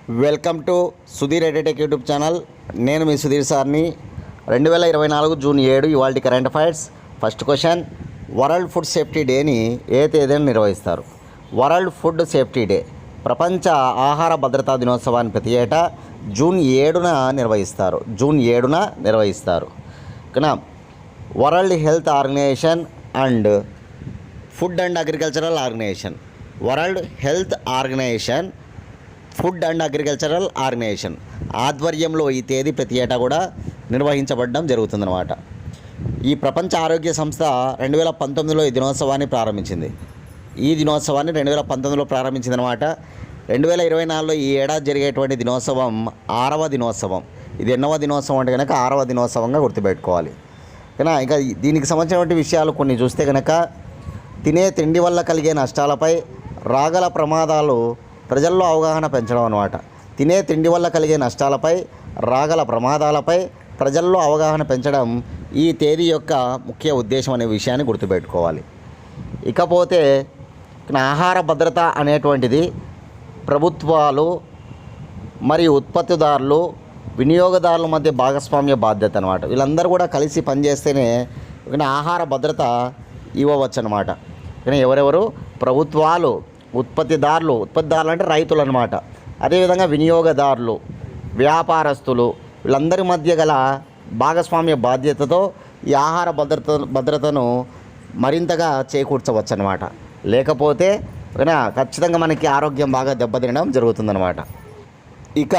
Welcome to Sudheer edtech YouTube channel. నేను మీ సుధీర్ సార్ని. 2024 June 7 ఇవాళ current affairs. First question, world food safety డేని ఏ తేదీన నిర్వహిస్తారు? వరల్డ్ ఫుడ్ సేఫ్టీ డే ప్రపంచ ఆహార భద్రతా దినోత్సవాన్ని ప్రతి ఏటా జూన్ 7న నిర్వహిస్తారు. ఇక world health organization and food and agricultural organization, world health organization, food and agricultural organization ఆధ్వర్యంలో ఈ తేదీ ప్రతి ఏటా కూడా నిర్వహించబడడం జరుగుతుందన్నమాట. ఈ ప్రపంచ ఆరోగ్య సంస్థ 2019లో ఈ దినోత్సవాన్ని ప్రారంభించింది. ఈ దినోత్సవాన్ని 2019లో ప్రారంభించిందనమాట. 2024లో ఈ ఏడాది జరిగేటువంటి దినోత్సవం 6వ దినోత్సవం. ఇది ఎన్నవ దినోత్సవం అంటే కనుక 6వ దినోత్సవంగా గుర్తుపెట్టుకోవాలి. కానీ ఇంకా దీనికి సంబంధించినటువంటి విషయాలు కొన్ని చూస్తే కనుక, తినే తిండి వల్ల కలిగే నష్టాలపై, రాగల ప్రమాదాలు, ప్రజల్లో అవగాహన పెంచడం అన్నమాట. తినే తిండి వల్ల కలిగే నష్టాలపై, రాగల ప్రమాదాలపై ప్రజల్లో అవగాహన పెంచడం ఈ తేదీ యొక్క ముఖ్య ఉద్దేశం అనే విషయాన్ని గుర్తుపెట్టుకోవాలి. ఇకపోతే ఆహార భద్రత అనేటువంటిది ప్రభుత్వాలు మరియు ఉత్పత్తిదారులు, వినియోగదారుల మధ్య భాగస్వామ్య బాధ్యత అన్నమాట. వీళ్ళందరూ కూడా కలిసి పనిచేస్తేనే ఆహార భద్రత ఇవ్వవచ్చు అన్నమాట. కానీ ఎవరెవరు? ప్రభుత్వాలు, ఉత్పత్తిదారులు అంటే రైతులు అన్నమాట. అదేవిధంగా వినియోగదారులు, వ్యాపారస్తులు, వీళ్ళందరి మధ్య గల భాగస్వామ్య బాధ్యతతో ఈ ఆహార భద్రతను మరింతగా చేకూర్చవచ్చు అన్నమాట. లేకపోతే ఖచ్చితంగా మనకి ఆరోగ్యం బాగా దెబ్బతినడం జరుగుతుందన్నమాట. ఇక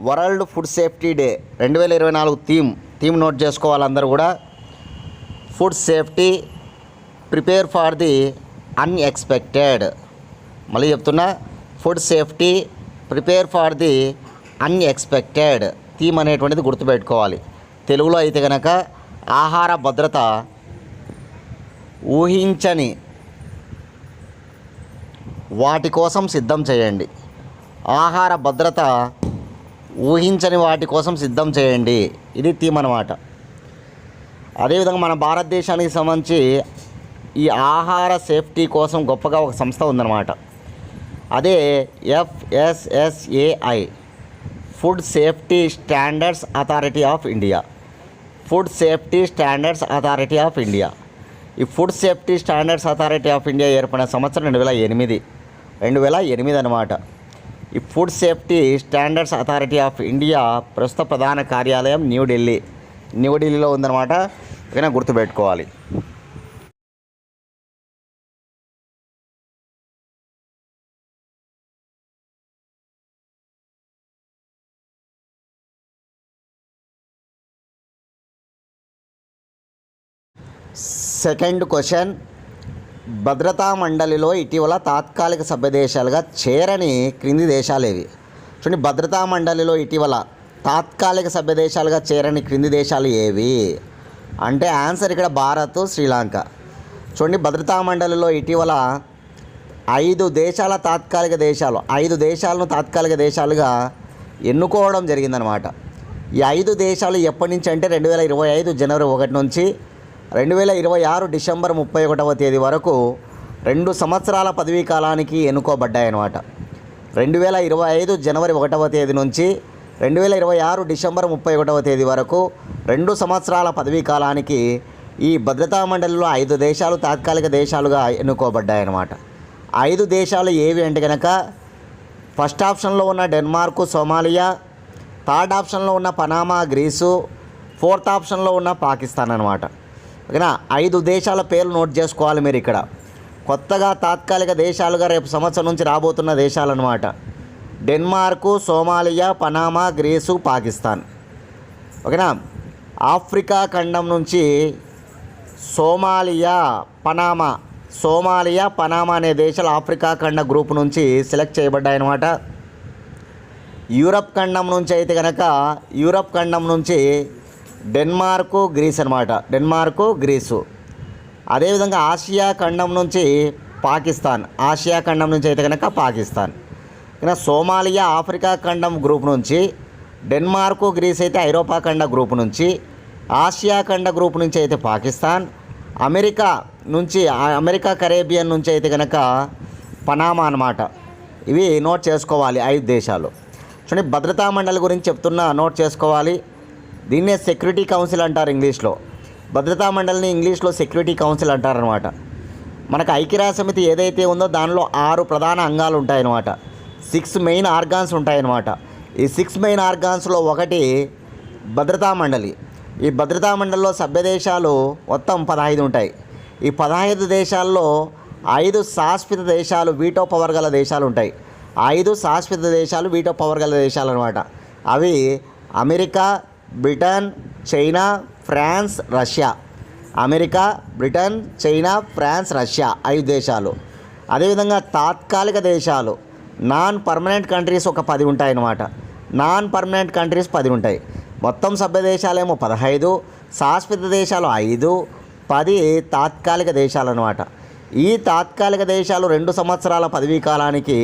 world food safety day 2024 theme note చేసుకోవాలి అందరూ కూడా. Food safety, prepare for the unexpected. మళ్ళీ చెప్తున్నా, food safety, prepare for the unexpected theme అనేటువంటిది గుర్తుపెట్టుకోవాలి. తెలుగులో అయితే కనుక ఆహార భద్రత ఊహించని వాటి కోసం సిద్ధం చేయండి. ఆహార భద్రత ఊహించని వాటి కోసం సిద్ధం చేయండి, ఇది థీమ్ అన్నమాట. అదేవిధంగా మన భారతదేశానికి సంబంధించి ఈ ఆహార సేఫ్టీ కోసం గొప్పగా ఒక సంస్థ ఉందన్నమాట. అదే FSSAI, food safety standards authority of India. Food safety standards authority of India. ఈ food safety standards authority of India ఏర్పడిన సంవత్సరం 2008 అన్నమాట. ఈ food safety standards authority of India ప్రస్తుత ప్రధాన కార్యాలయం న్యూఢిల్లీలో ఉందన్నమాట. ఇక గుర్తుపెట్టుకోవాలి. సెకండ్ క్వశ్చన్, భద్రతా మండలిలో ఇటీవల తాత్కాలిక సభ్యదేశాలుగా చేరని క్రింది దేశాలు ఏవి? చూడండి, భద్రతా మండలిలో ఇటీవల తాత్కాలిక సభ్యదేశాలుగా చేరని క్రింది దేశాలు ఏవి అంటే ఆన్సర్ ఇక్కడ భారత్, శ్రీలంక. చూడండి, భద్రతా మండలిలో ఇటీవల 5 దేశాలను తాత్కాలిక దేశాలుగా ఎన్నుకోవడం జరిగిందనమాట. ఈ 5 దేశాలు ఎప్పటి నుంచి అంటే 2025 జనవరి 1 నుంచి 2026 డిసెంబర్ 31వ తేదీ వరకు 2 సంవత్సరాల పదవీ కాలానికి ఎన్నుకోబడ్డాయన్నమాట. 2025 జనవరి 1వ తేదీ నుంచి 2026 డిసెంబర్ 31వ తేదీ వరకు 2 సంవత్సరాల పదవీ కాలానికి ఈ భద్రతా మండలిలో 5 దేశాలు తాత్కాలిక దేశాలుగా ఎన్నుకోబడ్డాయన్నమాట. 5 దేశాలు ఏవి అంటే కనుక, ఫస్ట్ ఆప్షన్లో ఉన్న డెన్మార్కు, సోమాలియా, థర్డ్ ఆప్షన్లో ఉన్న పనామా, గ్రీసు, ఫోర్త్ ఆప్షన్లో ఉన్న పాకిస్తాన్ అన్నమాట. ఓకేనా? 5 దేశాల పేర్లు నోట్ చేసుకోవాలి మీరు. ఇక్కడ కొత్తగా తాత్కాలిక దేశాలుగా రేపు సంవత్సరం నుంచి రాబోతున్న దేశాలన్నమాట. Denmark, Somalia, Panama, Greece, Pakistan. ఓకేనా? ఆఫ్రికా ఖండం నుంచి సోమాలియా, పనామా అనే దేశాలు ఆఫ్రికా ఖండ గ్రూప్ నుంచి సెలెక్ట్ చేయబడ్డాయన్నమాట. యూరప్ ఖండం నుంచి అయితే కనుక డెన్మార్కు, గ్రీస్ అనమాట. గ్రీసు. అదేవిధంగా ఆసియా ఖండం నుంచి అయితే కనుక పాకిస్తాన్. ఇంకా సోమాలియా ఆఫ్రికా ఖండం గ్రూప్ నుంచి, డెన్మార్కు, గ్రీస్ అయితే ఐరోపా ఖండ గ్రూప్ నుంచి, ఆసియా ఖండ గ్రూప్ నుంచి అయితే పాకిస్తాన్, అమెరికా కరేబియన్ నుంచి అయితే కనుక పనామా అన్నమాట. ఇవి నోట్ చేసుకోవాలి 5 దేశాలు. చూడండి, భద్రతా మండలి గురించి చెప్తున్నా, నోట్ చేసుకోవాలి. దీన్నే సెక్యూరిటీ కౌన్సిల్ అంటారు ఇంగ్లీష్లో. భద్రతా మండలిని ఇంగ్లీష్లో సెక్యూరిటీ కౌన్సిల్ అంటారనమాట. మనకు ఐక్యరాజ్య సమితి ఏదైతే ఉందో దానిలో 6 ప్రధాన అంగాలు ఉంటాయన్నమాట. 6 మెయిన్ ఆర్గాన్స్ ఉంటాయన్నమాట. ఈ 6 మెయిన్ ఆర్గాన్స్లో ఒకటి భద్రతా మండలి. ఈ భద్రతా మండలిలో సభ్య దేశాలు మొత్తం 15 ఉంటాయి. ఈ 15 దేశాల్లో 5 శాశ్వత దేశాలు, వీటో పవర్ గల దేశాలు ఉంటాయి. 5 శాశ్వత దేశాలు, వీటో పవర్ గల దేశాలు అనమాట. అవి America, Britain, China, France, Russia. America, Britain, China, France, Russia 5 దేశాలు. అదేవిధంగా తాత్కాలిక దేశాలు, నాన్ పర్మనెంట్ కంట్రీస్ ఒక 10 ఉంటాయన్నమాట. నాన్ పర్మనెంట్ కంట్రీస్ 10 ఉంటాయి. మొత్తం సభ్య దేశాలేమో 15, శాశ్వత దేశాలు 5, 10 తాత్కాలిక దేశాలు అనమాట. ఈ తాత్కాలిక దేశాలు 2 సంవత్సరాల పదవీ కాలానికి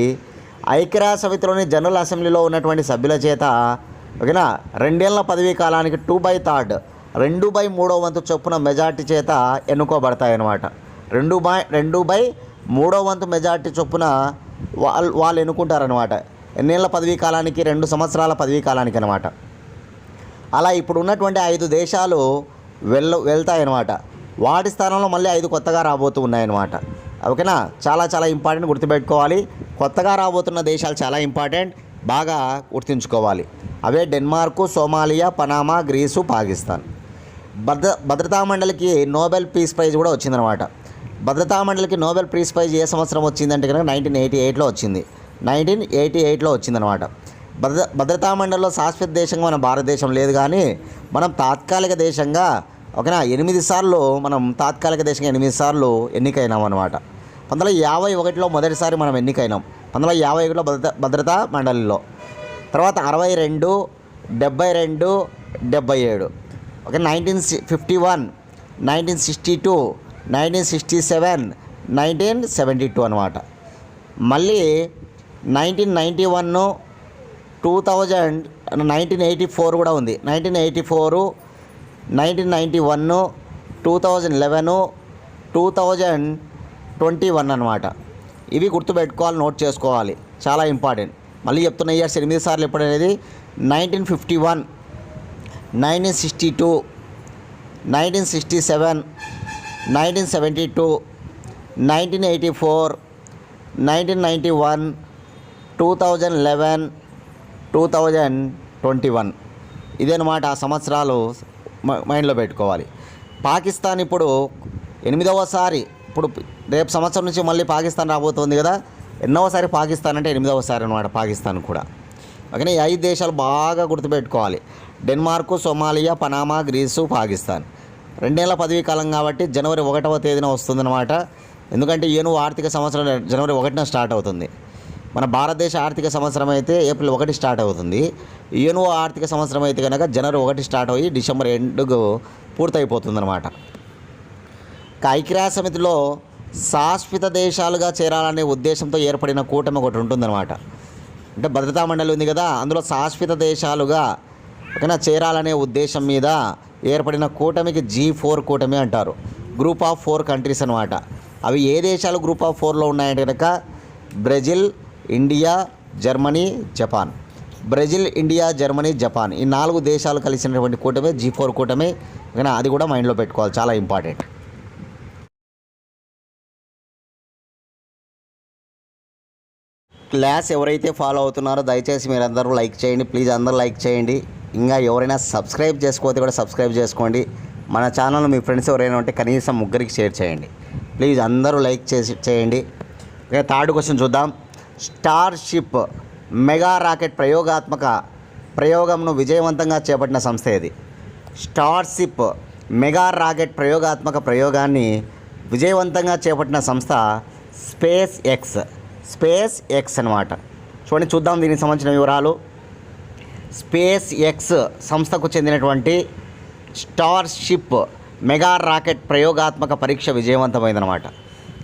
ఐక్యరాజ్య సమితిలోని జనరల్ అసెంబ్లీలో ఉన్నటువంటి సభ్యుల చేత ఓకేనా 2 ఏళ్ల పదవీ కాలానికి 2/3 2/3 వంతు చొప్పున మెజార్టీ చేత ఎన్నుకోబడతాయి అన్నమాట. 2/3 వంతు మెజార్టీ చొప్పున వాళ్ళు ఎన్నుకుంటారనమాట. ఎన్నేళ్ల పదవీ కాలానికి? 2 సంవత్సరాల పదవీ కాలానికి అనమాట. అలా ఇప్పుడు ఉన్నటువంటి 5 దేశాలు వెళ్తాయన్నమాట. వాటి స్థానంలో మళ్ళీ 5 కొత్తగా రాబోతూ ఉన్నాయన్నమాట. ఓకేనా, చాలా చాలా ఇంపార్టెంట్, గుర్తుపెట్టుకోవాలి. కొత్తగా రాబోతున్న దేశాలు చాలా ఇంపార్టెంట్, బాగా గుర్తుంచుకోవాలి. అవే Denmark, Somalia, Panama, Greece, Pakistan. భద్రతా మండలికి నోబెల్ పీస్ ప్రైజ్ కూడా వచ్చిందనమాట. భద్రతా మండలికి నోబెల్ పీస్ ప్రైజ్ ఏ సంవత్సరం వచ్చిందంటే కనుక 1988లో వచ్చింది. 1988లో వచ్చిందనమాట. భద్రతా మండలిలో శాశ్వత దేశంగా మన భారతదేశం లేదు, కానీ మనం తాత్కాలిక దేశంగా ఓకేనా 8 సార్లు మనం తాత్కాలిక దేశంగా 8 సార్లు ఎన్నికైనాం అనమాట. 1951లో మొదటిసారి మనం ఎన్నికైనాం. 1951లో భద్రతా మండలిలో. తర్వాత 62, 72, 77. ఓకే, 1951, 1962, 1967, 1972 అనమాట. మళ్ళీ 1991, 2000, 1984 కూడా ఉంది. 1984, 1991, 2011, 2021 అనమాట. ఇవి గుర్తుపెట్టుకోవాలి, నోట్ చేసుకోవాలి, చాలా ఇంపార్టెంట్. మళ్ళీ చెప్తున్న ఇయర్స్ 8 సార్లు ఎప్పుడు అనేది 1951, 1962, 1967, 1972, 1984, 1991, 2011, 2021. ఇదన్నమాట ఆ సంవత్సరాలు మైండ్లో పెట్టుకోవాలి. పాకిస్తాన్ ఇప్పుడు 8వసారి, ఇప్పుడు రేపు సంవత్సరం నుంచి మళ్ళీ పాకిస్తాన్ రాబోతుంది కదా. ఎన్నోసారి పాకిస్తాన్ అంటే 8వసారి అనమాట పాకిస్తాన్ కూడా. ఓకేనా, ఈ 5 దేశాలు బాగా గుర్తుపెట్టుకోవాలి. డెన్మార్కు, సోమాలియా, పనామా, గ్రీసు, పాకిస్తాన్. 2 ఏళ్ల పదవీ కాలం కాబట్టి జనవరి 1వ తేదీన వస్తుందన్నమాట. ఎందుకంటే ఏను ఆర్థిక సంవత్సరం జనవరి 1న స్టార్ట్ అవుతుంది. మన భారతదేశ ఆర్థిక సంవత్సరం అయితే ఏప్రిల్ 1 స్టార్ట్ అవుతుంది. ఏను ఆర్థిక సంవత్సరం అయితే కనుక జనవరి 1 స్టార్ట్ అయ్యి డిసెంబర్ ఎండ్కు పూర్తయిపోతుందన్నమాట. ఐక్యరాజ్య సమితిలో శాశ్వత దేశాలుగా చేరాలనే ఉద్దేశంతో ఏర్పడిన కూటమి ఒకటి ఉంటుందన్నమాట. అంటే భద్రతా మండలి ఉంది కదా, అందులో శాశ్వత దేశాలుగా ఓకేనా చేరాలనే ఉద్దేశం మీద ఏర్పడిన కూటమికి G4 కూటమి అంటారు. గ్రూప్ ఆఫ్ 4 కంట్రీస్ అనమాట. అవి ఏ దేశాలు గ్రూప్ ఆఫ్ 4లో ఉన్నాయంటే కనుక Brazil, India, Germany, Japan. Brazil, India, Germany, Japan, ఈ 4 దేశాలు కలిసినటువంటి కూటమి G4 కూటమి. ఓకేనా, అది కూడా మైండ్లో పెట్టుకోవాలి, చాలా ఇంపార్టెంట్. క్లాస్ ఎవరైతే ఫాలో అవుతున్నారో దయచేసి మీరందరూ లైక్ చేయండి, ప్లీజ్ అందరూ లైక్ చేయండి. ఇంకా ఎవరైనా సబ్స్క్రైబ్ చేసుకోతే కూడా సబ్స్క్రైబ్ చేసుకోండి. మన ఛానల్ మీ ఫ్రెండ్స్ ఎవరైనా ఉంటే కనీసం 3కి షేర్ చేయండి, ప్లీజ్ అందరూ లైక్ చేయండి. ఓకే, 3rd క్వశ్చన్ చూద్దాం. స్టార్షిప్ మెగా రాకెట్ ప్రయోగంను విజయవంతంగా చేపట్టిన సంస్థ ఏది? స్టార్షిప్ మెగా రాకెట్ ప్రయోగాన్ని విజయవంతంగా చేపట్టిన సంస్థ స్పేస్ ఎక్స్ అనమాట. చూద్దాం దీనికి సంబంధించిన వివరాలు. స్పేస్ ఎక్స్ సంస్థకు చెందినటువంటి స్టార్షిప్ మెగా రాకెట్ ప్రయోగాత్మక పరీక్ష విజయవంతమైందనమాట.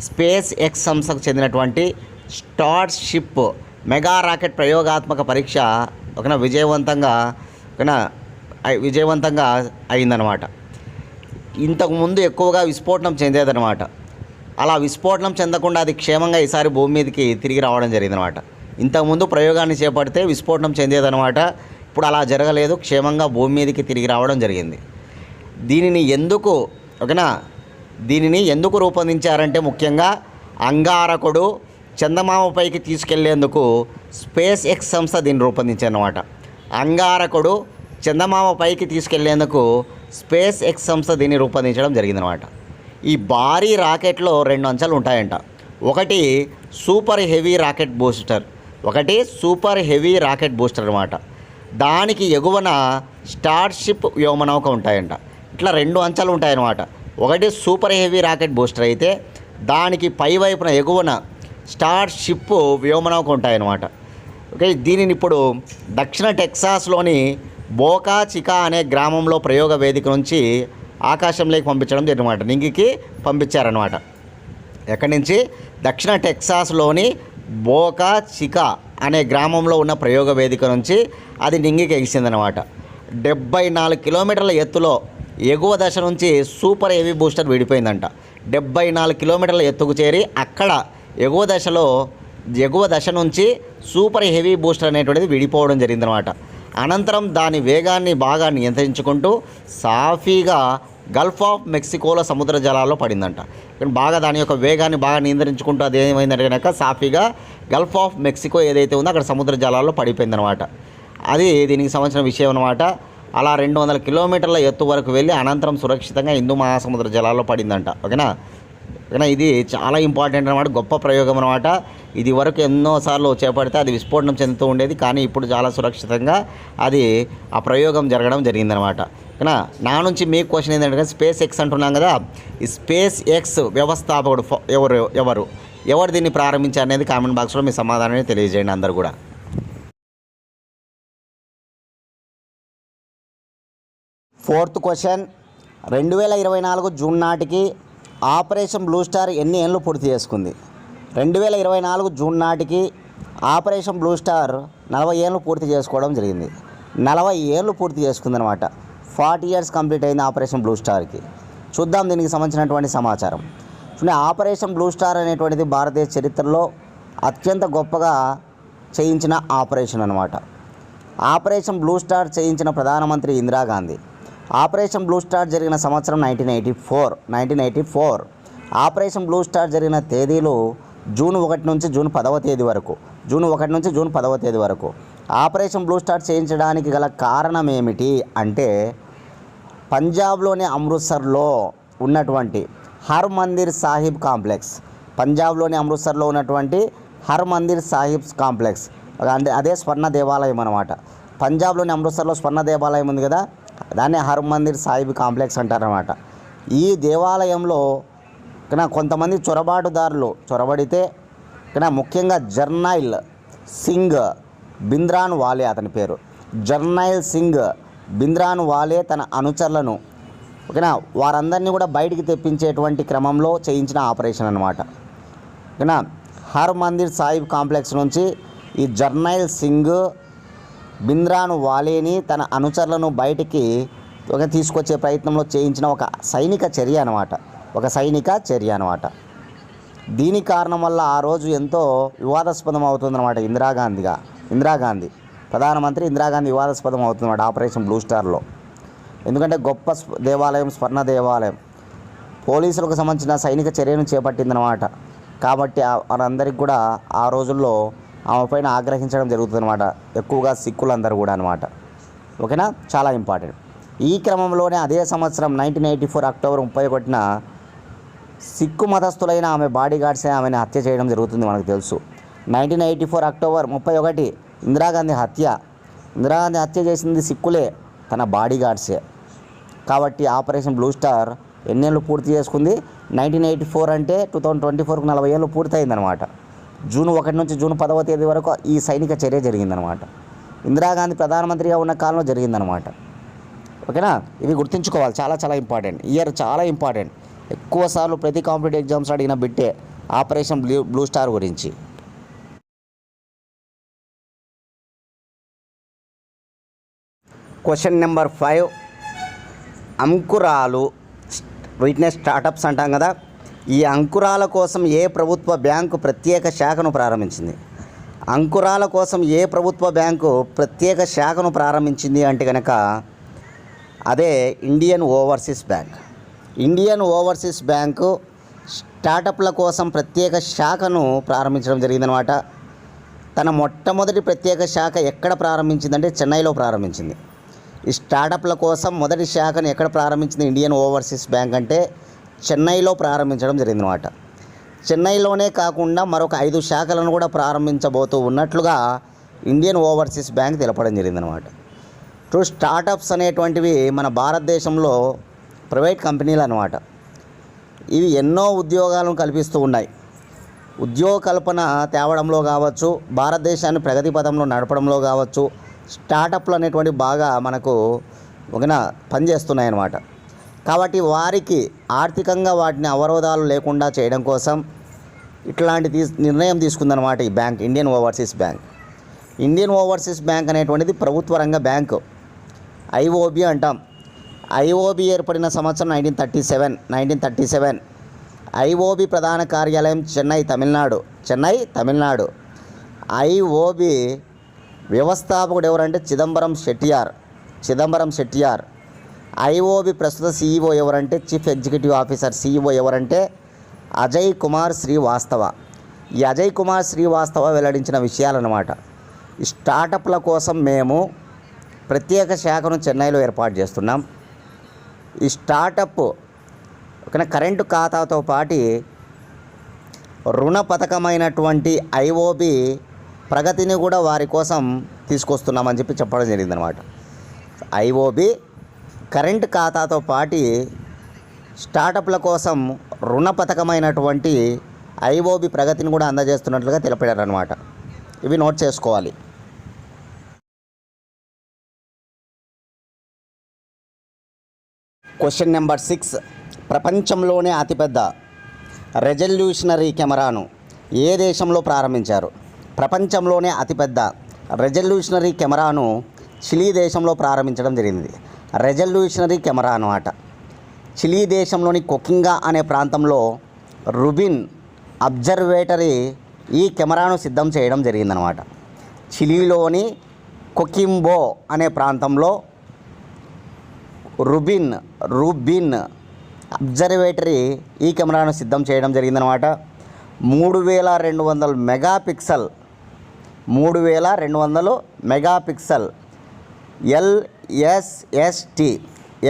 స్పేస్ ఎక్స్ సంస్థకు చెందినటువంటి స్టార్షిప్ మెగా రాకెట్ ప్రయోగాత్మక పరీక్ష విజయవంతంగా అయిందనమాట. ఇంతకుముందు ఎక్కువగా విస్ఫోటనం చెందేదనమాట. అలా విస్ఫోటనం చెందకుండా అది క్షేమంగా ఈసారి భూమి మీదకి తిరిగి రావడం జరిగిందనమాట. ఇంతకుముందు ప్రయోగాన్ని చేపడితే విస్ఫోటనం చెందేదనమాట. ఇప్పుడు అలా జరగలేదు, క్షేమంగా భూమి మీదకి తిరిగి రావడం జరిగింది. దీనిని ఎందుకు రూపొందించారంటే ముఖ్యంగా అంగారకుడు చందమామపైకి తీసుకెళ్లేందుకు స్పేస్ ఎక్స్ సంస్థ దీన్ని రూపొందించారన్నమాట. అంగారకుడు చందమామపైకి తీసుకెళ్లేందుకు స్పేస్ ఎక్స్ సంస్థ దీన్ని రూపొందించడం జరిగిందనమాట. ఈ భారీ రాకెట్లో 2 అంశాలు ఉంటాయంట. ఒకటి సూపర్ హెవీ రాకెట్ బూస్టర్ అనమాట. దానికి ఎగువన స్టార్షిప్ వ్యోమనౌక ఉంటాయంట. ఇట్లా 2 అంశాలు ఉంటాయన్నమాట. ఒకటి సూపర్ హెవీ రాకెట్ బూస్టర్ అయితే దానికి పైవైపున ఎగువన స్టార్షిప్ వ్యోమనౌక ఉంటాయన్నమాట. ఓకే, దీనిని ఇప్పుడు దక్షిణ టెక్సాస్లోని బోకా చికా అనే గ్రామంలో ప్రయోగ వేదిక నుంచి ఆకాశంలోకి పంపించడం జరిగిందన్నమాట. నింగికి పంపించారనమాట. ఎక్కడి నుంచి? దక్షిణ టెక్సాస్లోని బోకా చికా అనే గ్రామంలో ఉన్న ప్రయోగ వేదిక నుంచి అది నింగికి ఎగిసిందనమాట. 74 కిలోమీటర్ల ఎత్తులో ఎగువ దశ నుంచి సూపర్ హెవీ బూస్టర్ విడిపోయిందంట. 74 కిలోమీటర్ల ఎత్తుకు చేరి అక్కడ ఎగువ దశ నుంచి సూపర్ హెవీ బూస్టర్ అనేటువంటిది విడిపోవడం జరిగిందనమాట. అనంతరం దాని వేగాన్ని బాగా నియంత్రించుకుంటూ సాఫీగా గల్ఫ్ ఆఫ్ మెక్సికోలో సముద్ర జలాల్లో పడిందంట. బాగా దాని యొక్క వేగాన్ని బాగా నియంత్రించుకుంటూ అది ఏమైందంటే కనుక సాఫీగా గల్ఫ్ ఆఫ్ మెక్సికో ఏదైతే ఉందో అక్కడ సముద్ర జలాల్లో పడిపోయిందనమాట. అది దీనికి సంబంధించిన విషయం అనమాట. అలా 200 కిలోమీటర్ల ఎత్తు వరకు వెళ్ళి అనంతరం సురక్షితంగా హిందూ మహాసముద్ర జలాల్లో పడిందంట. ఓకేనా. ఇది చాలా ఇంపార్టెంట్ అనమాట, గొప్ప ప్రయోగం అనమాట. ఇది వరకు ఎన్నోసార్లు చేపడితే అది విస్ఫోటనం చెందుతూ ఉండేది, కానీ ఇప్పుడు చాలా సురక్షితంగా అది ఆ ప్రయోగం జరగడం జరిగిందనమాట. ఓకేనా. నా నుంచి మీ క్వశ్చన్ ఏంటంటే స్పేస్ ఎక్స్ అంటున్నాం కదా, ఈ స్పేస్ ఎక్స్ వ్యవస్థాపకుడు ఎవరు దీన్ని ప్రారంభించారు అనేది కామెంట్ బాక్స్లో మీ సమాధానాన్ని తెలియజేయండి అందరు కూడా. ఫోర్త్ క్వశ్చన్, 2024 జూన్ నాటికి ఆపరేషన్ బ్లూ స్టార్ ఎన్ని ఏళ్ళు పూర్తి చేసుకుంది? 2024 జూన్ నాటికి ఆపరేషన్ బ్లూ స్టార్ 40 ఏళ్ళు పూర్తి చేసుకోవడం జరిగింది. 40 ఏళ్ళు పూర్తి చేసుకుందనమాట. 40 ఇయర్స్ కంప్లీట్ అయింది ఆపరేషన్ బ్లూ స్టార్కి. చూద్దాం దీనికి సంబంధించినటువంటి సమాచారం. చూడండి, ఆపరేషన్ బ్లూ స్టార్ అనేటువంటిది భారతదేశ చరిత్రలో అత్యంత గొప్పగా చేయించిన ఆపరేషన్ అనమాట. ఆపరేషన్ బ్లూ స్టార్ చేయించిన ప్రధానమంత్రి ఇందిరాగాంధీ. ఆపరేషన్ బ్లూ స్టార్ జరిగిన సంవత్సరం 1984. ఆపరేషన్ బ్లూ స్టార్ జరిగిన తేదీలు జూన్ 1 నుంచి జూన్ 10వ తేదీ వరకు. ఆపరేషన్ బ్లూ స్టార్ చేయించడానికి గల కారణం ఏమిటి అంటే పంజాబ్లోని అమృత్సర్లో ఉన్నటువంటి హర్ మందిర్ సాహిబ్ కాంప్లెక్స్. అంటే అదే స్వర్ణ దేవాలయం అనమాట. పంజాబ్లోని అమృత్సర్లో స్వర్ణ దేవాలయం ఉంది కదా, దాన్ని హర్ మందిర్ సాహిబ్ కాంప్లెక్స్ అంటారనమాట. ఈ దేవాలయంలో కొంతమంది చొరబాటుదారులు చొరబడితే ముఖ్యంగా జర్నైల్ సింగ్ బింద్రాన్ వాలే, అతని పేరు జర్నైల్ సింగ్ బింద్రాన్ వాలే తన అనుచరులను వారందరినీ కూడా బయటికి తెప్పించేటువంటి క్రమంలో చేయించిన ఆపరేషన్ అనమాట. హర్ మందిర్ సాహిబ్ కాంప్లెక్స్ నుంచి ఈ జర్నైల్ సింగ్ బింద్రాన్ వాలేని తన అనుచరులను బయటికి తీసుకొచ్చే ప్రయత్నంలో చేయించిన ఒక సైనిక చర్య అనమాట. దీని కారణం వల్ల ఆ రోజు ఎంతో వివాదాస్పదం అవుతుందన్నమాట. ఇందిరాగాంధీ ప్రధానమంత్రి ఇందిరాగాంధీ వివాదాస్పదం అవుతుందన్నమాట ఆపరేషన్ బ్లూ స్టార్లో. ఎందుకంటే గొప్ప దేవాలయం, స్వర్ణ దేవాలయం, పోలీసులకు సంబంధించిన సైనిక చర్యను చేపట్టిందనమాట. కాబట్టి వారందరికీ కూడా ఆ రోజుల్లో ఆమె పైన ఆగ్రహించడం జరుగుతుందన్నమాట, ఎక్కువగా సిక్కులందరూ కూడా అనమాట. ఓకేనా, చాలా ఇంపార్టెంట్. ఈ క్రమంలోనే అదే సంవత్సరం 1984 అక్టోబర్ 31న సిక్కు మతస్థులైన ఆమె బాడీ గార్డ్సే ఆమెను హత్య చేయడం జరుగుతుంది, మనకు తెలుసు. 1984 అక్టోబర్ 31 ఇందిరాగాంధీ హత్య చేసింది సిక్కులే, తన బాడీ గార్డ్సే. కాబట్టి ఆపరేషన్ బ్లూ స్టార్ ఎన్నేళ్ళు పూర్తి చేసుకుంది? 1984 అంటే 2024కు 40 ఏళ్ళు పూర్తయిందనమాట. జూన్ 1 నుంచి జూన్ 10వ తేదీ వరకు ఈ సైనిక చర్య జరిగిందనమాట. ఇందిరాగాంధీ ప్రధానమంత్రిగా ఉన్న కాలంలో జరిగిందనమాట. ఓకేనా, ఇవి గుర్తుంచుకోవాలి, చాలా చాలా ఇంపార్టెంట్. ఇయర్ చాలా ఇంపార్టెంట్. ఎక్కువసార్లు ప్రతి కాంపిటేటివ్ ఎగ్జామ్స్ అడిగిన బిట్టే ఆపరేషన్ బ్లూ స్టార్ గురించి. క్వశ్చన్ నెంబర్ 5, అంకురాలు, వీటినే స్టార్టప్స్ అంటాం కదా. ఈ అంకురాల కోసం ఏ ప్రభుత్వ బ్యాంకు ప్రత్యేక శాఖను ప్రారంభించింది? అంకురాల కోసం ఏ ప్రభుత్వ బ్యాంకు ప్రత్యేక శాఖను ప్రారంభించింది అంటే కనుక అదే Indian overseas bank. Indian overseas bank స్టార్టప్ల కోసం ప్రత్యేక శాఖను ప్రారంభించడం జరిగిందనమాట. తన మొట్టమొదటి ప్రత్యేక శాఖ ఎక్కడ ప్రారంభించిందంటే చెన్నైలో ప్రారంభించింది. ఈ స్టార్టప్ల కోసం మొదటి శాఖను ఎక్కడ ప్రారంభించింది ఇండియన్ ఓవర్సీస్ బ్యాంక్ అంటే చెన్నైలో ప్రారంభించడం జరిగిందనమాట. చెన్నైలోనే కాకుండా మరొక 5 శాఖలను కూడా ప్రారంభించబోతూ ఉన్నట్లుగా ఇండియన్ ఓవర్సీస్ బ్యాంక్ తెలపడం జరిగిందనమాట. స్టార్టప్స్ అనేటువంటివి మన భారతదేశంలో ప్రైవేట్ కంపెనీలు అన్నమాట. ఇవి ఎన్నో ఉద్యోగాలను కల్పిస్తూ ఉన్నాయి. ఉద్యోగ కల్పన తేవడంలో కావచ్చు, భారతదేశాన్ని ప్రగతి పథంలో నడపడంలో కావచ్చు, స్టార్టప్లు అనేటువంటి బాగా మనకు పనిచేస్తున్నాయి అన్నమాట. కాబట్టి వారికి ఆర్థికంగా వాటిని అవరోధాలు లేకుండా చేయడం కోసం ఇట్లాంటి నిర్ణయం తీసుకుందనమాట ఈ bank, Indian overseas bank. Indian overseas bank అనేటువంటిది ప్రభుత్వ రంగ బ్యాంకు, ఐఓబి అంటాం. ఐఓబి ఏర్పడిన సంవత్సరం 1937. ఐఓబి ప్రధాన కార్యాలయం చెన్నై, తమిళనాడు. ఐఓబి వ్యవస్థాపకుడు ఎవరంటే చిదంబరం షెట్టియార్. ఐఓబి ప్రస్తుత సీఈఓ ఎవరంటే చీఫ్ ఎగ్జిక్యూటివ్ ఆఫీసర్ సీఈఓ ఎవరంటే అజయ్ కుమార్ శ్రీవాస్తవ. ఈ అజయ్ కుమార్ శ్రీవాస్తవ వెల్లడించిన విషయాలన్నమాట. ఈ స్టార్టప్ల కోసం మేము ప్రత్యేక శాఖను చెన్నైలో ఏర్పాటు చేస్తున్నాం. ఈ స్టార్టప్ కరెంటు ఖాతాతో పాటు రుణ పథకమైనటువంటి ఐఓబి ప్రగతిని కూడా వారి కోసం తీసుకొస్తున్నామని చెప్పడం జరిగిందనమాట. ఐఓబి కరెంటు ఖాతాతో పాటు స్టార్టప్ల కోసం రుణ పథకమైనటువంటి ఐఓబి ప్రగతిని కూడా అందజేస్తున్నట్లుగా తెలిపారనమాట. ఇవి నోట్ చేసుకోవాలి. Question number 6. ప్రపంచంలోనే అతిపెద్ద రెజల్యూషనరీ కెమెరాను ఏ దేశంలో ప్రారంభించారు? ప్రపంచంలోనే అతిపెద్ద రెజల్యూషనరీ కెమెరాను చిలీ దేశంలో ప్రారంభించడం జరిగింది. రెజల్యూషనరీ కెమెరా అన్నమాట. చిలీ దేశంలోని కొకింగా అనే ప్రాంతంలో రుబిన్ అబ్జర్వేటరీ ఈ కెమెరాను సిద్ధం చేయడం జరిగిందనమాట. చిలీలోని కొకింబో అనే ప్రాంతంలో రుబిన్ అబ్జర్వేటరీ ఈ కెమెరాను సిద్ధం చేయడం జరిగిందనమాట. 3200 మెగాపిక్సెల్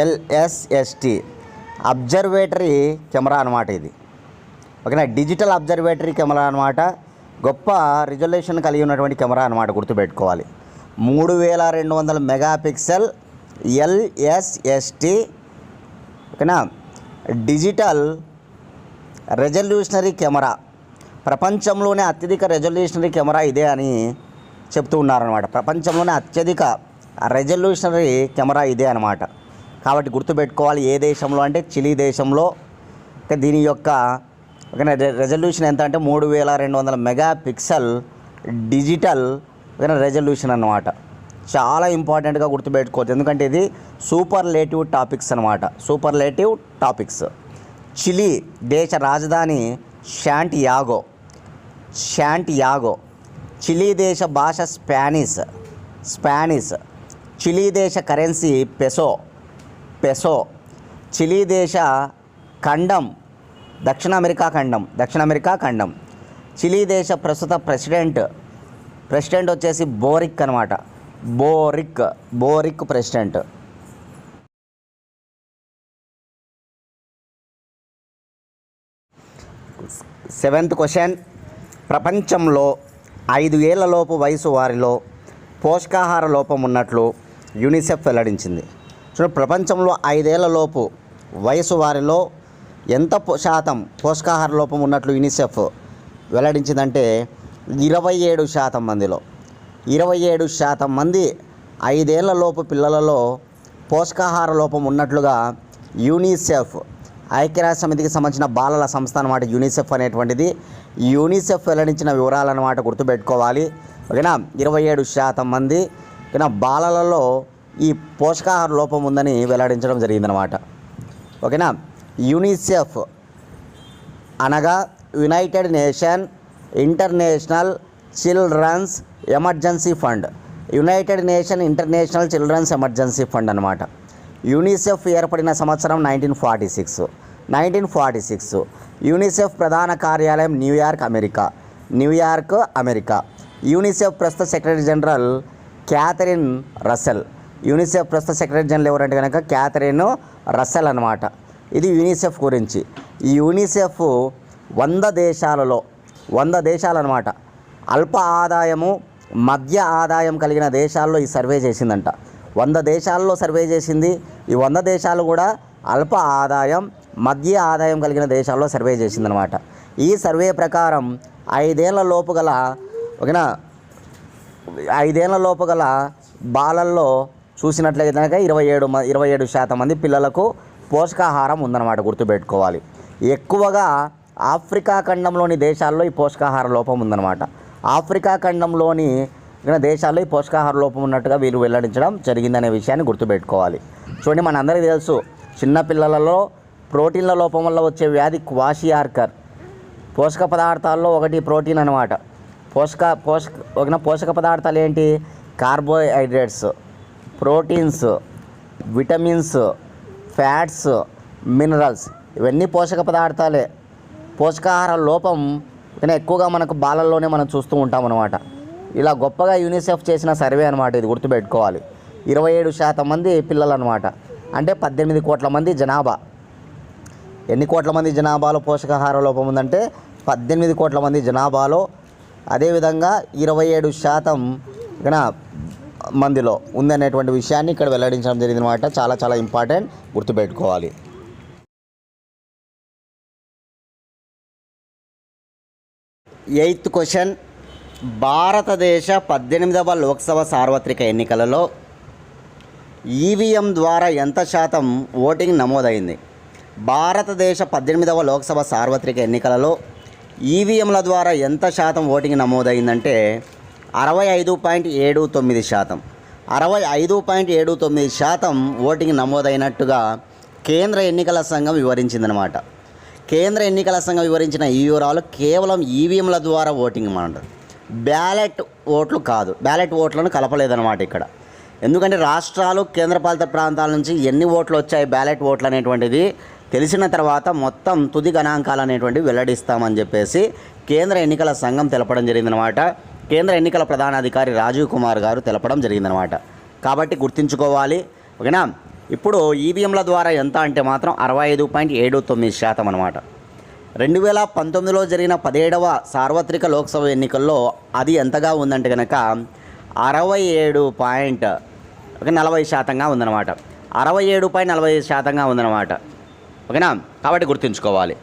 ఎల్ఎస్ఎస్టి అబ్జర్వేటరీ కెమెరా అనమాట ఇది. ఓకేనా, డిజిటల్ అబ్జర్వేటరీ కెమెరా అనమాట. గొప్ప రిజల్యూషన్ కలిగి ఉన్నటువంటి కెమెరా అనమాట, గుర్తుపెట్టుకోవాలి. 3200 మెగాపిక్సెల్ ఎల్ఎస్ఎస్టి. ఓకేనా, డిజిటల్ రెజల్యూషనరీ కెమెరా. ప్రపంచంలోనే అత్యధిక రెజల్యూషనరీ కెమెరా ఇదే అని చెప్తూ ఉన్నారనమాట. ప్రపంచంలోనే అత్యధిక రెజల్యూషనరీ కెమెరా ఇదే అనమాట. కాబట్టి గుర్తుపెట్టుకోవాలి, ఏ దేశంలో అంటే చిలీ దేశంలో. దీని యొక్క రెజల్యూషన్ ఎంత అంటే 3200 మెగాపిక్సెల్ డిజిటల్ రెజల్యూషన్ అన్నమాట. చాలా ఇంపార్టెంట్గా గుర్తుపెట్టుకోవచ్చు, ఎందుకంటే ఇది సూపర్లేటివ్ టాపిక్స్ అనమాట. Superlative topics. చిలీ దేశ రాజధాని శాంటియాగో. చిలీ దేశ భాష స్పానిష్. చిలీ దేశ కరెన్సీ పెసో. చిలీ దేశ ఖండం దక్షిణ అమెరికా ఖండం. చిలీ దేశ ప్రస్తుత ప్రెసిడెంట్ వచ్చేసి బోరిక్ అనమాట. Boric president. 7th question. ప్రపంచంలో 5 ఏళ్లలోపు వయసు వారిలో పోషకాహార లోపం ఉన్నట్లు యూనిసెఫ్ వెల్లడించింది. చూడండి, ప్రపంచంలో 5 ఏళ్లలోపు వయసు వారిలో ఎంత శాతం పోషకాహార లోపం ఉన్నట్లు యూనిసెఫ్ వెల్లడించిందంటే 27% మందిలో. 27% మంది 5 ఏళ్లలోపు పిల్లలలో పోషకాహార లోపం ఉన్నట్లుగా యూనిసెఫ్, ఐక్యరాజ్య సమితికి సంబంధించిన బాలల సంస్థ అన్నమాట యూనిసెఫ్ అనేటువంటిది. యూనిసెఫ్ వెల్లడించిన వివరాలన్నమాట, గుర్తుపెట్టుకోవాలి. ఓకేనా, 27% మంది బాలలలో ఈ పోషకాహార లోపం ఉందని వెల్లడించడం జరిగిందనమాట. ఓకేనా, యూనిసెఫ్ అనగా united nation international children's emergency fund, united nation international children's emergency fund అనమాట. యూనిసెఫ్ ఏర్పడిన సంవత్సరం 1946. యూనిసెఫ్ ప్రధాన కార్యాలయం న్యూయార్క్, అమెరికా. యూనిసెఫ్ ప్రస్తుత secretary general Catherine Russell. UNICEF ప్రస్తుత సెక్రటరీ జనరల్ ఎవరంటే కనుక క్యాథరిన్ రసెల్ అనమాట. ఇది యూనిసెఫ్ గురించి. ఈ యూనిసెఫ్ 100 దేశాలు అనమాట, అల్ప ఆదాయము మధ్య ఆదాయం కలిగిన దేశాల్లో ఈ సర్వే చేసిందంట. 100 దేశాల్లో సర్వే చేసింది. ఈ 100 దేశాలు కూడా అల్ప ఆదాయం మధ్య ఆదాయం కలిగిన దేశాల్లో సర్వే చేసిందనమాట. ఈ సర్వే ప్రకారం 5 ఏళ్ల లోపు గల బాలల్లో చూసినట్లయితే కనుక 27% మంది పిల్లలకు పోషకాహారం ఉందన్నమాట, గుర్తుపెట్టుకోవాలి. ఎక్కువగా ఆఫ్రికా ఖండంలోని దేశాల్లో ఈ పోషకాహార లోపం ఉందన్నమాట. ఆఫ్రికా ఖండంలోని దేశాల్లో ఈ పోషకాహార లోపం ఉన్నట్టుగా వీళ్ళు వెల్లడించడం జరిగిందనే విషయాన్ని గుర్తుపెట్టుకోవాలి. చూడండి, మనందరికీ తెలుసు, చిన్నపిల్లలలో ప్రోటీన్ల లోపం వల్ల వచ్చే వ్యాధి క్వాషియార్కర్. పోషక పదార్థాల్లో ఒకటి ప్రోటీన్ అనమాట. పోషక పదార్థాలు ఏంటి? Carbohydrates, proteins, vitamins, fats, minerals, ఇవన్నీ పోషక పదార్థాలే. పోషకాహార లోపం ఎక్కువగా మనకు బాలల్లోనే మనం చూస్తూ ఉంటాం అనమాట. ఇలా గొప్పగా యూనిసెఫ్ చేసిన సర్వే అనమాట, ఇది గుర్తుపెట్టుకోవాలి. 27% మంది పిల్లలు అనమాట, అంటే 18 కోట్ల మంది జనాభా. ఎన్ని కోట్ల మంది జనాభాలో పోషకాహార లోపం ఉందంటే 18 కోట్ల మంది జనాభాలో. అదేవిధంగా 27% మందిలో ఉందనేటువంటి విషయాన్ని ఇక్కడ వెల్లడించడం జరిగింది అనమాట. చాలా చాలా ఇంపార్టెంట్, గుర్తుపెట్టుకోవాలి. 8th క్వశ్చన్, భారతదేశ 18వ లోక్సభ సార్వత్రిక ఎన్నికలలో ఈవీఎం ద్వారా ఎంత శాతం ఓటింగ్ నమోదైంది? భారతదేశ 18వ లోక్సభ సార్వత్రిక ఎన్నికలలో ఈవీఎంల ద్వారా ఎంత శాతం ఓటింగ్ నమోదైందంటే 65.79%. 65.79% ఓటింగ్ నమోదైనట్టుగా కేంద్ర ఎన్నికల సంఘం వివరించిందనమాట. కేంద్ర ఎన్నికల సంఘం వివరించిన ఈ వివరాలు కేవలం ఈవీఎంల ద్వారా ఓటింగ్ అన్నమాట, బ్యాలెట్ ఓట్లు కాదు. బ్యాలెట్ ఓట్లను కలపలేదన్నమాట ఇక్కడ. ఎందుకంటే రాష్ట్రాలు, కేంద్రపాలిత ప్రాంతాల నుంచి ఎన్ని ఓట్లు వచ్చాయి బ్యాలెట్ ఓట్లు అనేటువంటిది తెలిసిన తర్వాత మొత్తం తుది గణాంకాలు అనేటువంటివి వెల్లడిస్తామని చెప్పేసి కేంద్ర ఎన్నికల సంఘం తెలపడం జరిగిందనమాట. కేంద్ర ఎన్నికల ప్రధానాధికారి రాజీవ్ కుమార్ గారు తెలపడం జరిగిందనమాట. కాబట్టి గుర్తుంచుకోవాలి, ఓకేనా. ఇప్పుడు ఈవీఎంల ద్వారా ఎంత అంటే మాత్రం 65.79% అనమాట. 2019లో జరిగిన 17వ సార్వత్రిక లోక్సభ ఎన్నికల్లో అది ఎంతగా ఉందంటే కనుక 67.40%గా ఉందన్నమాట. 67.40%గా ఉందన్నమాట, ఓకేనా. కాబట్టి గుర్తుంచుకోవాలి,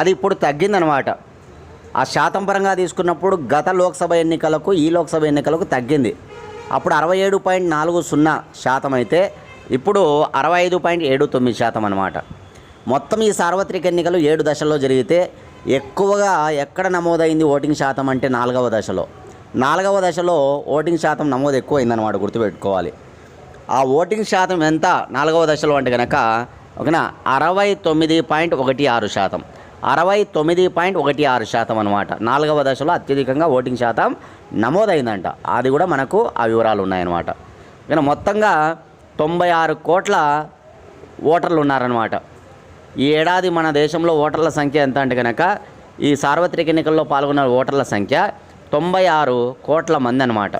అది ఇప్పుడు తగ్గిందనమాట. ఆ శాతం పరంగా తీసుకున్నప్పుడు గత లోక్సభ ఎన్నికలకు ఈ లోక్సభ ఎన్నికలకు తగ్గింది. అప్పుడు 67.40% అయితే ఇప్పుడు 65.79% అనమాట. మొత్తం ఈ సార్వత్రిక ఎన్నికలు 7 దశల్లో జరిగితే ఎక్కువగా ఎక్కడ నమోదైంది ఓటింగ్ శాతం అంటే 4వ దశలో. 4వ దశలో ఓటింగ్ శాతం నమోదు ఎక్కువైందన్నమాట, గుర్తుపెట్టుకోవాలి. ఆ ఓటింగ్ శాతం ఎంత 4వ దశలో అంటే కనుక, ఓకేనా, 69.16%. 69.16% అనమాట 4వ దశలో అత్యధికంగా ఓటింగ్ శాతం నమోదైందంట. అది కూడా మనకు ఆ వివరాలు ఉన్నాయన్నమాట. ఓకేనా, మొత్తంగా 96 కోట్ల ఓటర్లు ఉన్నారనమాట. ఈ ఏడాది మన దేశంలో ఓటర్ల సంఖ్య ఎంత అంటే కనుక, ఈ సార్వత్రిక ఎన్నికల్లో పాల్గొన్న ఓటర్ల సంఖ్య 96 కోట్ల మంది అనమాట.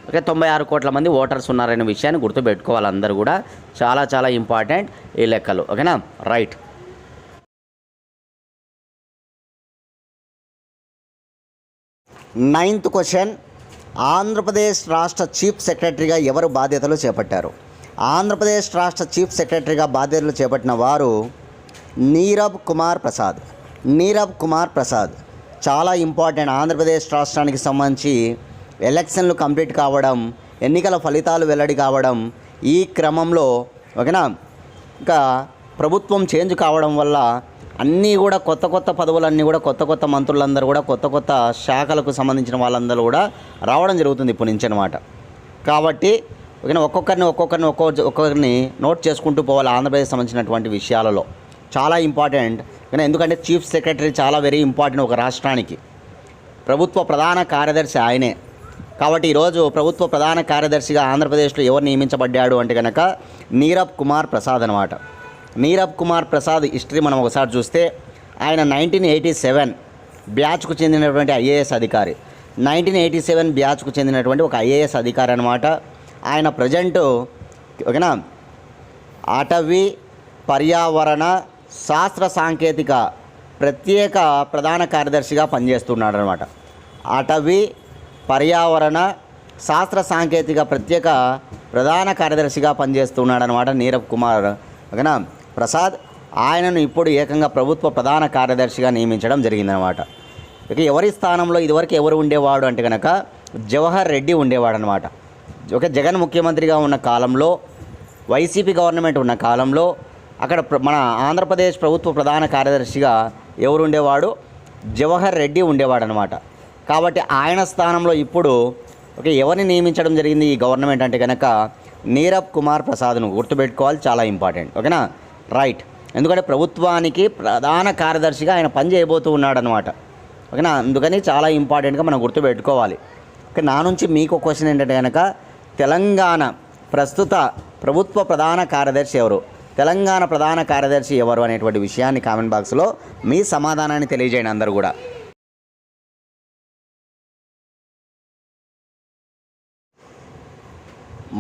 ఓకే, 96 కోట్ల మంది ఓటర్స్ ఉన్నారనే విషయాన్ని గుర్తుపెట్టుకోవాలి అందరూ కూడా. చాలా చాలా ఇంపార్టెంట్ ఈ లెక్కలు, ఓకేనా. రైట్. నైన్త్ క్వశ్చన్, ఆంధ్రప్రదేశ్ రాష్ట్ర చీఫ్ సెక్రటరీగా ఎవరు బాధ్యతలు చేపట్టారు? ఆంధ్రప్రదేశ్ రాష్ట్ర చీఫ్ సెక్రటరీగా బాధ్యతలు చేపట్టిన వారు నీరబ్ కుమార్ ప్రసాద్. చాలా ఇంపార్టెంట్. ఆంధ్రప్రదేశ్ రాష్ట్రానికి సంబంధించి ఎలక్షన్లు కంప్లీట్ కావడం, ఎన్నికల ఫలితాలు వెల్లడి కావడం, ఈ క్రమంలో ఓకేనా, ఇంకా ప్రభుత్వం చేంజ్ కావడం వల్ల అన్నీ కూడా కొత్త పదవులన్నీ కూడా కొత్త మంత్రులందరూ కూడా కొత్త శాఖలకు సంబంధించిన వాళ్ళందరూ కూడా రావడం జరుగుతుంది ఇప్పటి నుంచి అనమాట. కాబట్టి ఓకేనా, ఒక్కొక్కరిని నోట్ చేసుకుంటూ పోవాలి ఆంధ్రప్రదేశ్ సంబంధించినటువంటి విషయాలలో. చాలా ఇంపార్టెంట్, ఎందుకంటే చీఫ్ సెక్రటరీ చాలా వెరీ ఇంపార్టెంట్ ఒక రాష్ట్రానికి. ప్రభుత్వ ప్రధాన కార్యదర్శి ఆయనే. కాబట్టి ఈరోజు ప్రభుత్వ ప్రధాన కార్యదర్శిగా ఆంధ్రప్రదేశ్లో ఎవరు నియమించబడ్డాడు అంటే కనుక నీరబ్ కుమార్ ప్రసాద్ అనమాట. నీరబ్ కుమార్ ప్రసాద్ హిస్టరీ మనం ఒకసారి చూస్తే ఆయన 1987 బ్యాచ్కు చెందినటువంటి ఐఏఎస్ అధికారి. 1987 బ్యాచ్కు చెందినటువంటి ఒక ఐఏఎస్ అధికారి అనమాట. ఆయన ప్రజెంటు ఓకేనా అటవీ పర్యావరణ శాస్త్ర సాంకేతిక ప్రత్యేక ప్రధాన కార్యదర్శిగా పనిచేస్తున్నాడు అనమాట. అటవీ పర్యావరణ శాస్త్ర సాంకేతిక ప్రత్యేక ప్రధాన కార్యదర్శిగా పనిచేస్తున్నాడు అనమాట నీరబ్ కుమార్ ఓకేనా ప్రసాద్. ఆయనను ఇప్పుడు ఏకంగా ప్రభుత్వ ప్రధాన కార్యదర్శిగా నియమించడం జరిగిందనమాట. ఇక ఎవరి స్థానంలో ఇదివరకు ఎవరు ఉండేవాడు అంటే కనుక జవహర్ రెడ్డి ఉండేవాడు అనమాట. ఒక జగన్ ముఖ్యమంత్రిగా ఉన్న కాలంలో, వైసీపీ గవర్నమెంట్ ఉన్న కాలంలో అక్కడ మన ఆంధ్రప్రదేశ్ ప్రభుత్వ ప్రధాన కార్యదర్శిగా ఎవరు ఉండేవాడు? జవహర్ రెడ్డి ఉండేవాడు అనమాట. కాబట్టి ఆయన స్థానంలో ఇప్పుడు ఎవరిని నియమించడం జరిగింది ఈ గవర్నమెంట్ అంటే కనుక నీరబ్ కుమార్ ప్రసాద్ను గుర్తుపెట్టుకోవాలి, చాలా ఇంపార్టెంట్. ఓకేనా, రైట్. ఎందుకంటే ప్రభుత్వానికి ప్రధాన కార్యదర్శిగా ఆయన పని చేయబోతూ ఉన్నాడు అనమాట. ఓకేనా, అందుకని చాలా ఇంపార్టెంట్గా మనం గుర్తుపెట్టుకోవాలి. ఓకే, నా నుంచి మీకు క్వశ్చన్ ఏంటంటే కనుక తెలంగాణ ప్రస్తుత ప్రభుత్వ ప్రధాన కార్యదర్శి ఎవరు, తెలంగాణ ప్రధాన కార్యదర్శి ఎవరు అనేటువంటి విషయాన్ని కామెంట్ బాక్స్లో మీ సమాధానాన్ని తెలియజేయండి అందరూ కూడా.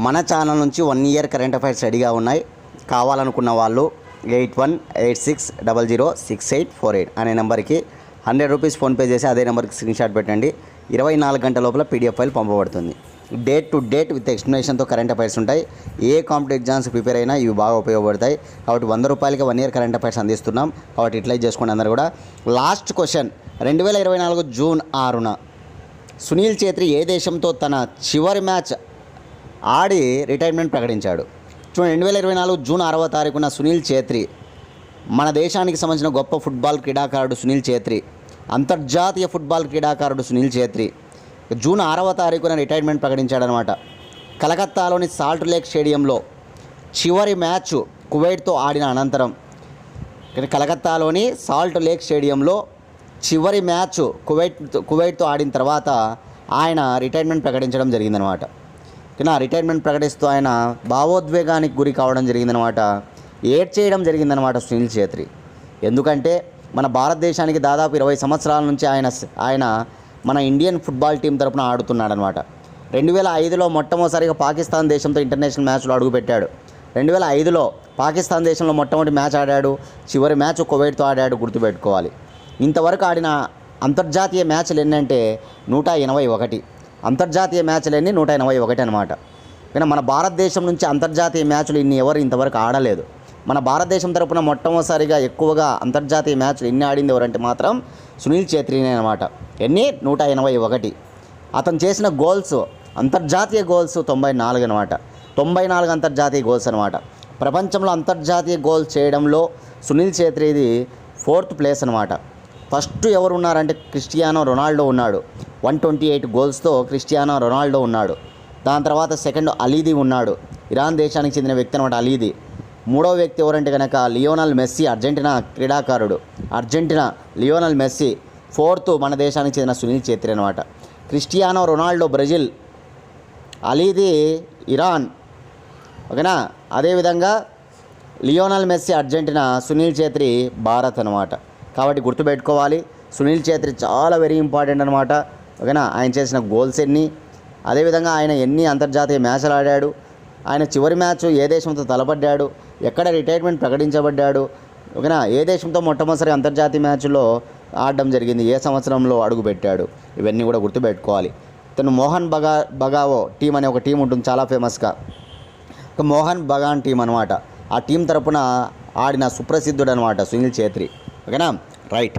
మన ఛానల్ నుంచి 1 ఇయర్ కరెంట్ అఫైర్స్ రెడీగా ఉన్నాయి. కావాలనుకున్న వాళ్ళు 8186006848 అనే నెంబర్కి 100 రూపీస్ ఫోన్పే చేసి అదే నెంబర్కి స్క్రీన్ షాట్ పెట్టండి. 24 గంటల లోపల పీడిఎఫ్ ఫైల్ పంపబడుతుంది. డేట్ టు డేట్ విత్ ఎక్స్ప్లెనేషన్తో కరెంట్ అఫైర్స్ ఉంటాయి. ఏ కాంపిటేటివ్ ఎగ్జామ్స్ ప్రిపేర్ అయినా ఇవి బాగా ఉపయోగపడతాయి. కాబట్టి 100 రూపాయలకి 1 ఇయర్ కరెంట్ అఫైర్స్ అందిస్తున్నాం. కాబట్టి యూటిలైజ్ చేసుకోండి అందరూ కూడా. లాస్ట్ క్వశ్చన్, 2024 జూన్ 6న సునీల్ ఛేత్రి ఏ దేశంతో తన చివరి మ్యాచ్ ఆడి రిటైర్మెంట్ ప్రకటించాడు? చూడండి, 2024 జూన్ 6వ తారీఖున సునీల్ ఛేత్రి, మన దేశానికి సంబంధించిన గొప్ప ఫుట్బాల్ క్రీడాకారుడు సునీల్ ఛేత్రి, అంతర్జాతీయ ఫుట్బాల్ క్రీడాకారుడు సునీల్ ఛేత్రి జూన్ 6వ తారీఖున రిటైర్మెంట్ ప్రకటించాడనమాట. కలకత్తాలోని సాల్ట్ లేక్ స్టేడియంలో చివరి మ్యాచ్ కువైట్తో ఆడిన అనంతరం, కలకత్తాలోని సాల్ట్ లేక్ స్టేడియంలో చివరి మ్యాచ్ కువైట్తో ఆడిన తర్వాత ఆయన రిటైర్మెంట్ ప్రకటించడం జరిగిందనమాట. రిటైర్మెంట్ ప్రకటిస్తూ ఆయన భావోద్వేగానికి గురి కావడం జరిగిందనమాట. ఏడ్చేయడం జరిగిందనమాట సునీల్ ఛేత్రి. ఎందుకంటే మన భారతదేశానికి దాదాపు 20 సంవత్సరాల నుంచి ఆయన మన ఇండియన్ ఫుట్బాల్ టీం తరపున ఆడుతున్నాడనమాట. 2005లో మొట్టమొదటిసారిగా పాకిస్తాన్ దేశంతో ఇంటర్నేషనల్ మ్యాచ్లో అడుగుపెట్టాడు. 2005లో పాకిస్తాన్ దేశంలో మొట్టమొదటి మ్యాచ్ ఆడాడు. చివరి మ్యాచ్ కువైట్తో ఆడాడు, గుర్తుపెట్టుకోవాలి. ఇంతవరకు ఆడిన అంతర్జాతీయ మ్యాచ్లు ఎన్నంటే 181. అంతర్జాతీయ మ్యాచ్లు ఎన్ని 181 అనమాట. కానీ మన భారతదేశం నుంచి అంతర్జాతీయ మ్యాచ్లు ఎవరు ఇంతవరకు ఆడలేదు. మన భారతదేశం తరపున మొట్టమొదటిసారిగా ఎక్కువగా అంతర్జాతీయ మ్యాచ్లు ఎన్ని ఆడింది ఎవరంటే మాత్రం సునీల్ ఛేత్రినే అనమాట. ఎన్ని? 181. అతను చేసిన గోల్స్, అంతర్జాతీయ గోల్స్ 94 అనమాట. 94 అంతర్జాతీయ గోల్స్ అనమాట. ప్రపంచంలో అంతర్జాతీయ గోల్స్ చేయడంలో సునీల్ ఛేత్రిది 4th ప్లేస్ అనమాట. ఫస్ట్ ఎవరు ఉన్నారంటే క్రిస్టియానో రొనాల్డో ఉన్నాడు. 128 గోల్స్తో క్రిస్టియానో రొనాల్డో ఉన్నాడు. దాని తర్వాత సెకండ్ అలీది ఉన్నాడు, ఇరాన్ దేశానికి చెందిన వ్యక్తి అనమాట అలీది. మూడవ వ్యక్తి ఎవరంటే కనుక లియోనల్ మెస్సీ, అర్జెంటీనా క్రీడాకారుడు, లియోనల్ మెస్సీ. 4th మన దేశానికి చెందిన సునీల్ ఛేత్రి అనమాట. క్రిస్టియానో రొనాల్డో బ్రెజిల్, అలీది ఇరాన్, ఓకేనా. అదేవిధంగా Lionel Messi Argentina, Sunil Chhetri Bharat అనమాట. కాబట్టి గుర్తుపెట్టుకోవాలి, సునీల్ ఛేత్రి చాలా వెరీ ఇంపార్టెంట్ అనమాట. ఓకేనా, ఆయన చేసిన గోల్స్ ఎన్ని, అదేవిధంగా ఆయన ఎన్ని అంతర్జాతీయ మ్యాచ్లు ఆడాడు, ఆయన చివరి మ్యాచ్ ఏ దేశంతో తలపడ్డాడు, ఎక్కడ రిటైర్మెంట్ ప్రకటించబడ్డాడు, ఓకేనా, ఏ దేశంతో మొట్టమొదటిసారి అంతర్జాతీయ మ్యాచ్లో ఆడడం జరిగింది, ఏ సంవత్సరంలో అడుగుపెట్టాడు, ఇవన్నీ కూడా గుర్తుపెట్టుకోవాలి. తను మోహన్ బగావో టీం అనే ఒక టీం ఉంటుంది చాలా ఫేమస్గా, ఒక మోహన్ బగాన్ టీం అనమాట. ఆ టీం తరపున ఆడిన సుప్రసిద్ధుడు అనమాట సునీల్ ఛేత్రి. ఓకేనా, రైట్.